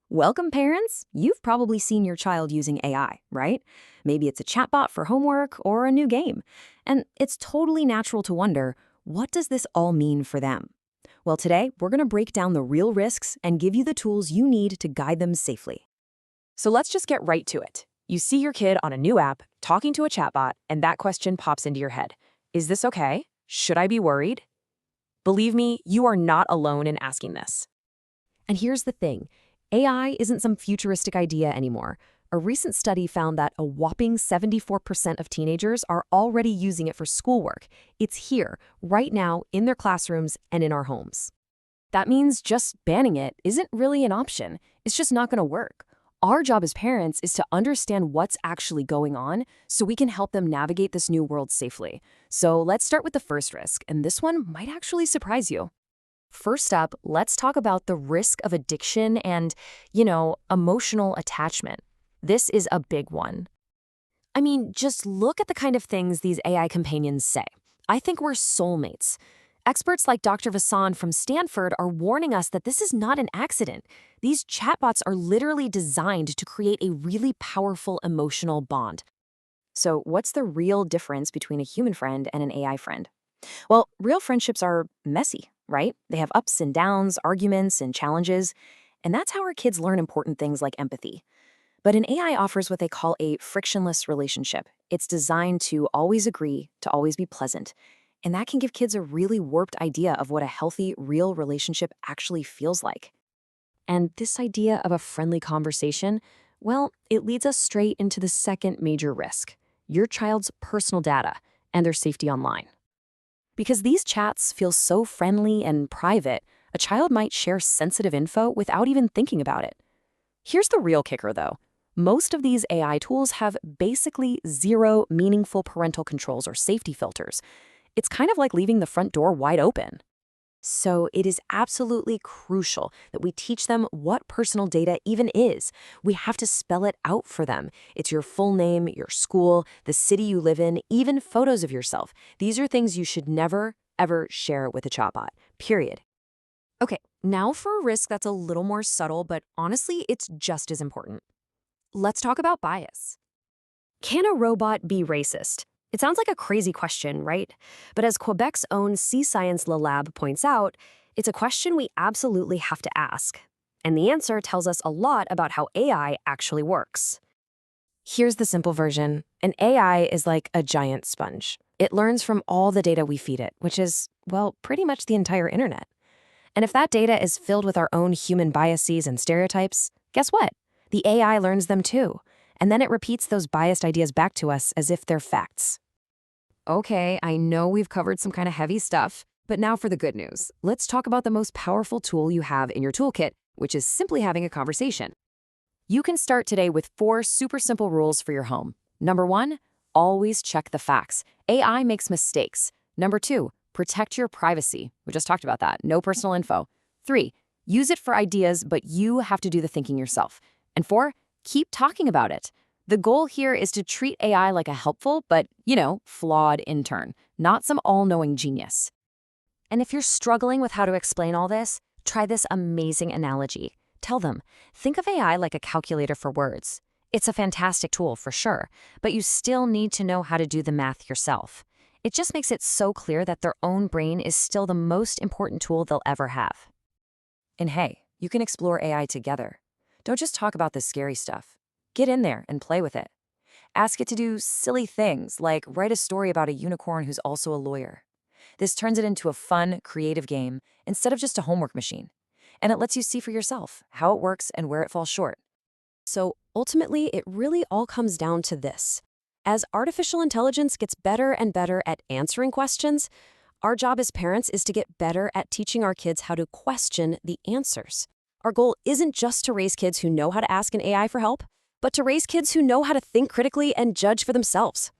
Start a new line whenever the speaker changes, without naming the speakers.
Welcome, parents! You've probably seen your child using AI, right? Maybe it's a chatbot for homework or a new game. And it's totally natural to wonder, what does this all mean for them? Well, today, we're going to break down the real risks and give you the tools you need to guide them safely.
So let's just get right to it. You see your kid on a new app, talking to a chatbot, and that question pops into your head. Is this okay? Should I be worried? Believe me, you are not alone in asking this.
And here's the thing. AI isn't some futuristic idea anymore. A recent study found that a whopping 74% of teenagers are already using it for schoolwork. It's here, right now, in their classrooms and in our homes. That means just banning it isn't really an option. It's just not going to work. Our job as parents is to understand what's actually going on so we can help them navigate this new world safely. So let's start with the first risk, and this one might actually surprise you. First up, let's talk about the risk of addiction and, emotional attachment. This is a big one. I mean, just look at the kind of things these AI companions say. I think we're soulmates. Experts like Dr. Vasan from Stanford are warning us that this is not an accident. These chatbots are literally designed to create a really powerful emotional bond. So what's the real difference between a human friend and an AI friend? Well, real friendships are messy, right? They have ups and downs, arguments and challenges, and that's how our kids learn important things like empathy. But an AI offers what they call a frictionless relationship. It's designed to always agree, to always be pleasant, and that can give kids a really warped idea of what a healthy, real relationship actually feels like. And this idea of a friendly conversation, well, it leads us straight into the second major risk, your child's personal data and their safety online. Because these chats feel so friendly and private, a child might share sensitive info without even thinking about it. Here's the real kicker, though. Most of these AI tools have basically zero meaningful parental controls or safety filters. It's kind of like leaving the front door wide open. So it is absolutely crucial that we teach them what personal data even is. We have to spell it out for them. It's your full name, your school, the city you live in, even photos of yourself. These are things you should never, ever share with a chatbot, period. Okay, now for a risk that's a little more subtle, but honestly, it's just as important. Let's talk about bias. Can a robot be racist? It sounds like a crazy question, right? But as Quebec's own Sea Science Le Lab points out, it's a question we absolutely have to ask. And the answer tells us a lot about how AI actually works. Here's the simple version. An AI is like a giant sponge. It learns from all the data we feed it, which is, well, pretty much the entire internet. And if that data is filled with our own human biases and stereotypes, guess what? The AI learns them too. And then it repeats those biased ideas back to us as if they're facts. Okay, I know we've covered some kind of heavy stuff, but now for the good news. Let's talk about the most powerful tool you have in your toolkit, which is simply having a conversation. You can start today with 4 super simple rules for your home. Number 1, always check the facts. AI makes mistakes. Number 2, protect your privacy. We just talked about that. No personal info. 3, use it for ideas, but you have to do the thinking yourself. And 4, keep talking about it. The goal here is to treat AI like a helpful but, flawed intern, not some all-knowing genius. And if you're struggling with how to explain all this, try this amazing analogy. Tell them, think of AI like a calculator for words. It's a fantastic tool for sure, but you still need to know how to do the math yourself. It just makes it so clear that their own brain is still the most important tool they'll ever have. And hey, you can explore AI together. Don't just talk about the scary stuff. Get in there and play with it. Ask it to do silly things like write a story about a unicorn who's also a lawyer. This turns it into a fun, creative game instead of just a homework machine. And it lets you see for yourself how it works and where it falls short. So ultimately, it really all comes down to this. As artificial intelligence gets better and better at answering questions, our job as parents is to get better at teaching our kids how to question the answers. Our goal isn't just to raise kids who know how to ask an AI for help, but to raise kids who know how to think critically and judge for themselves.